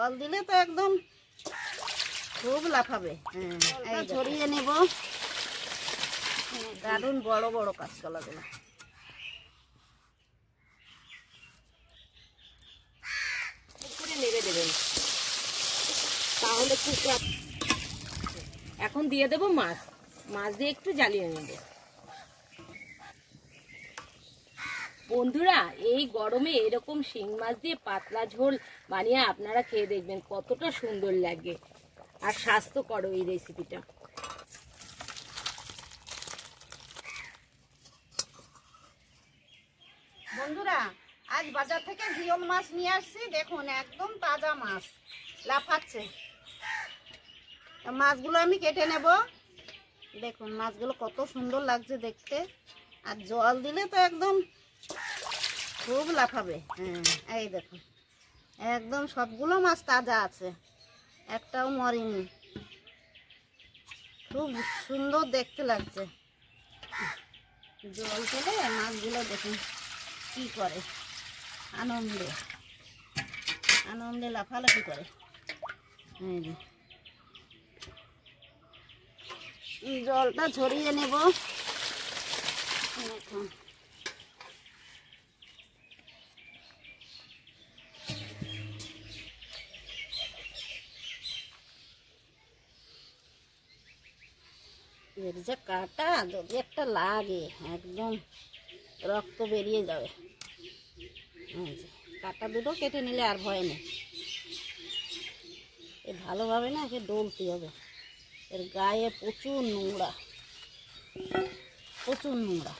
জল দিলে তো একদম খুব লাফাবে। হ্যাঁ, ছড়িয়ে নেব। দারুণ বড় বড় কাঁচকলাগুলো। পুকুরে নেড়ে দেবেন, তাহলে খুব। এখন দিয়ে দেবো মাছ, মাছ দিয়ে একটু জ্বালিয়ে নেব। বন্ধুরা, এই গরমে এরকম শিং মাছ দিয়ে পাতলা ঝোল বানিয়ে আপনারা খেয়ে দেখবেন কতটা সুন্দর লাগে আর স্বাস্থ্যকর এই রেসিপিটা। বন্ধুরা, আজ বাজার থেকে জিওল মাছ নিয়ে আসছি। দেখুন একদম তাজা মাছ, লাফাচ্ছে। মাছগুলো আমি কেটে নেব। দেখুন মাছগুলো কত সুন্দর লাগছে দেখতে, আর জল দিলে তো একদম খুব লাফাবে। এই দেখুন একদম সবগুলো মাছ তাজা আছে, একটাও মরেনি। খুব সুন্দর দেখতে লাগছে। জল ফেলে মাছগুলো দেখুন কি করে, আনন্দে আনন্দে লাফালাফি করে। জলটা ঝরিয়ে নেব এখন। এর যে কাটা, যদি একটা লাগে একদম রক্ত বেরিয়ে যাবে। কাটা দুটো কেটে নিলে আর ভয় নেই। এ ভালোভাবে না একে ডলতে হবে। এর গায়ে প্রচুর নোংরা, প্রচুর নোংরা।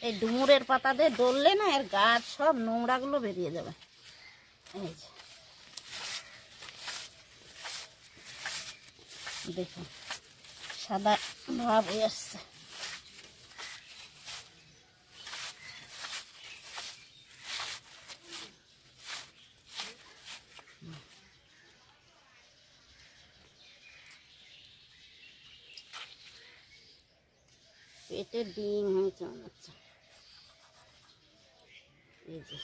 এই ডুমুরের পাতা দিয়ে ডললে না এর গাছ সব নোংরাগুলো বেরিয়ে যাবে। এই যে দেখুন সাদা ভাব হয়ে আসছে। পেটে ডিম হয়েছে মনে হচ্ছে। এই যে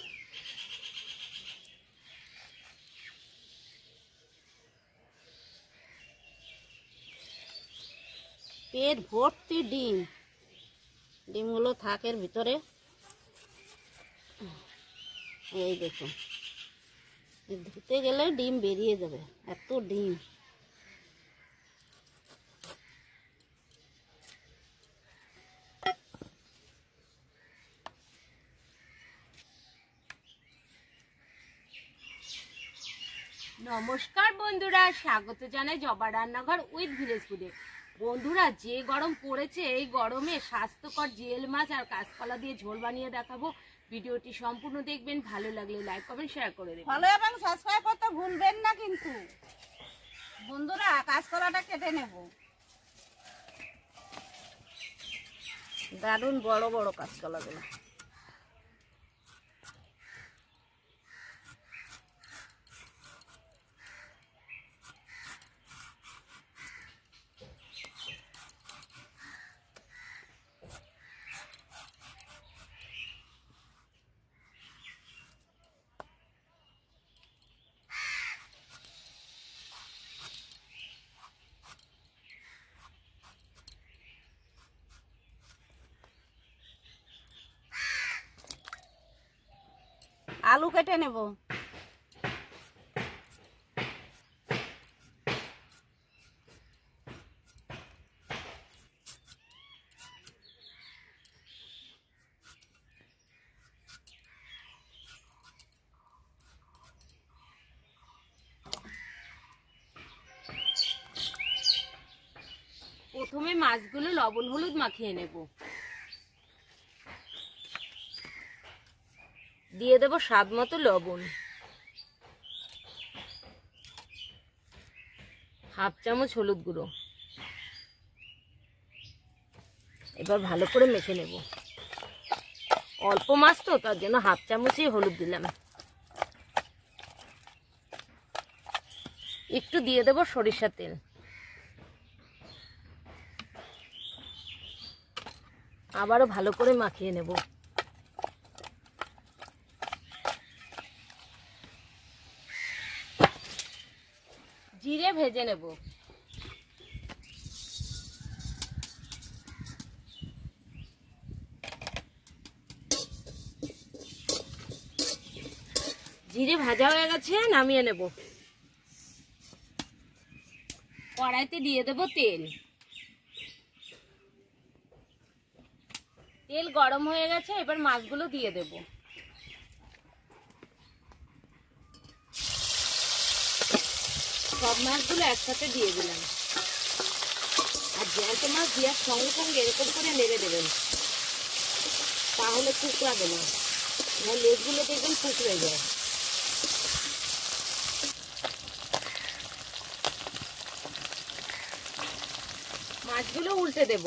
পেট ভর্তি ডিম, ডিমগুলো থাকে ভিতরে। এই দেখুন ধুতে গেলে ডিম বেরিয়ে যাবে, এত ডিম। নমস্কার বন্ধুরা, স্বাগত জানাই জবা রান্নাঘর উইথ ভিলেজ ফুডে। বন্ধুরা, যে গরম পড়েছে এই গরমে স্বাস্থ্যকর জিওল মাছ আর কাঁচকলা দিয়ে ঝোল বানিয়ে দেখাবো। ভিডিওটি সম্পূর্ণ দেখবেন, ভালো লাগলে লাইক কমেন্ট শেয়ার করে দেবেন। ফলো এবং সাবস্ক্রাইব করতে ভুলবেন না কিন্তু। বন্ধুরা, কাঁচকলাটা কেটে নেব। দারুণ বড় বড় কাঁচকলাগুলো। আলু কেটে নেব। প্রথমে মাছগুলো লবণ হলুদ মাখিয়ে নেব। দিয়ে দেব স্বাদ মতো লবণ, হাফ চামচ হলুদ গুঁড়ো। এবার ভালো করে মেখে নেব। অল্প মাছ তো, তার জন্য হাফ চামচই হলুদ দিলাম। একটু দিয়ে দেব সরিষার তেল। আবারও ভালো করে মাখিয়ে নেব। জিরে ভেজে নেব। জিরে ভাজা হয়ে গেছে, নামিয়ে নেব। কড়াইতে দিয়ে দেব তেল। তেল গরম হয়ে গেছে, এবার মাছগুলো দিয়ে দেব। সব মাছগুলো একসাথে দিয়ে দিলাম। আর জ্যান্ত মাছ দেওয়ার সঙ্গে সঙ্গে এরকম করে নেড়ে দেবেন, তাহলে কুকড়াবে না। লেজগুলো দেখবেন কুকড়ে যায়। মাছগুলো উল্টে দেব।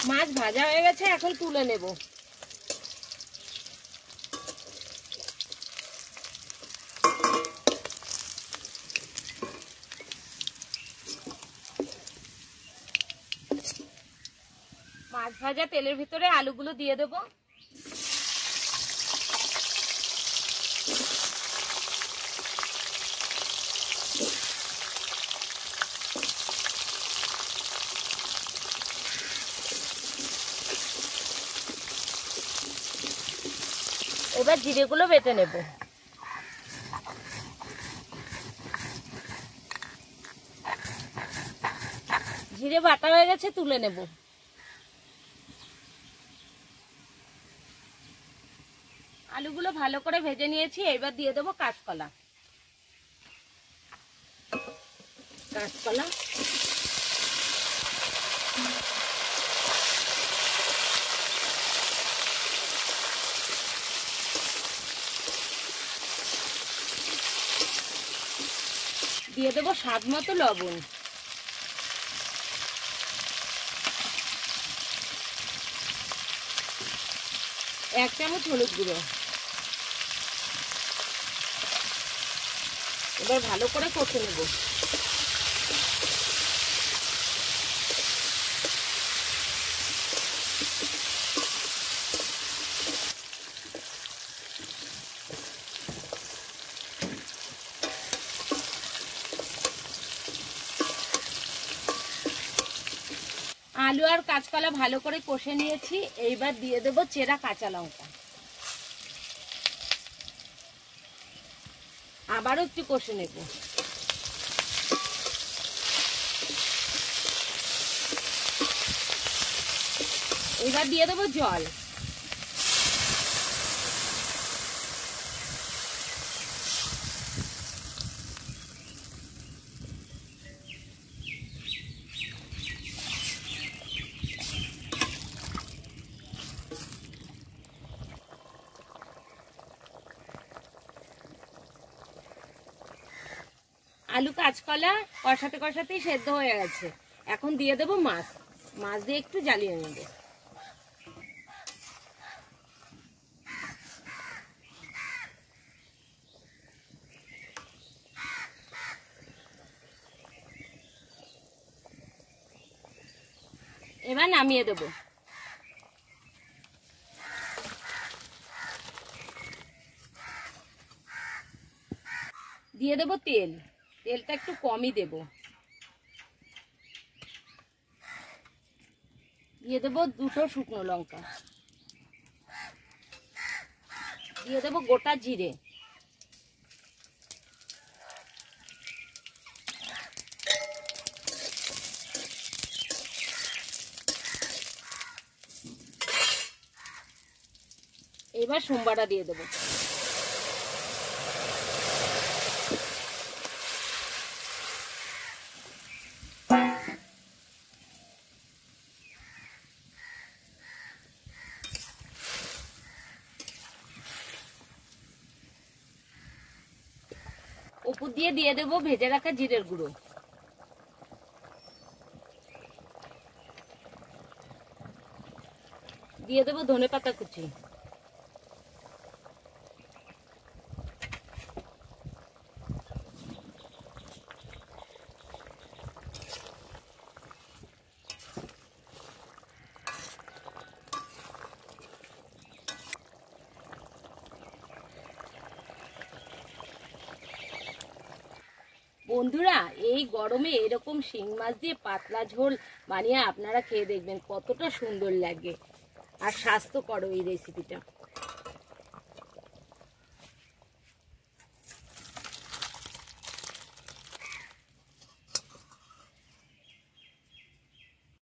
মাছ ভাজা হয়ে গেছে, এখন তুলে নেব। মাছ ভাজা তেলের ভিতরে আলুগুলো দিয়ে দেব। এবার জিরেগুলো বেটে নেব। জিরে বাটা হয়ে গেছে, তুলে নেব। আলুগুলো ভালো করে ভেজে নিয়েছি, এবার দিয়ে দেবো কাঁচকলা। কাঁচকলা দিয়ে দেবো স্বাদ মতো লবণ। এক চামচ হলুদ গুঁড়ো। এবার ভালো করে কষে নেব। আলু আর কাঁচকলা ভালো করে কষে নিয়েছি, এইবার দিয়ে দেবো চেরা কাঁচা লঙ্কা। আবারও একটু কষে নেব। এবার দিয়ে দেবো জল। আলু কাঁচকলা কষাতে কষাতেই সেদ্ধ হয়ে গেছে, এখন দিয়ে দেবো মাছ। মাছ দিয়ে একটু জ্বালিয়ে নেব। এবার নামিয়ে দেব। দিয়ে দেব তেল। তেলটা একটু কমই দেব। দিয়ে দেব দুটো শুকনো লঙ্কা। দিয়ে দেব গোটা জিরে। এবার সোমবারটা দিয়ে দেব। উপর দিয়ে দিয়ে দেবো ভেজে রাখা জিরের গুঁড়ো। দিয়ে দেবো ধনেপাতা কুচি। বন্ধুরা এই গরমে এরকম শিং মাছ দিয়ে পাতলা ঝোল বানিয়ে আপনারা খেয়ে দেখবেন কতটা সুন্দর লাগে আর স্বাস্থ্যকর এই রেসিপিটা।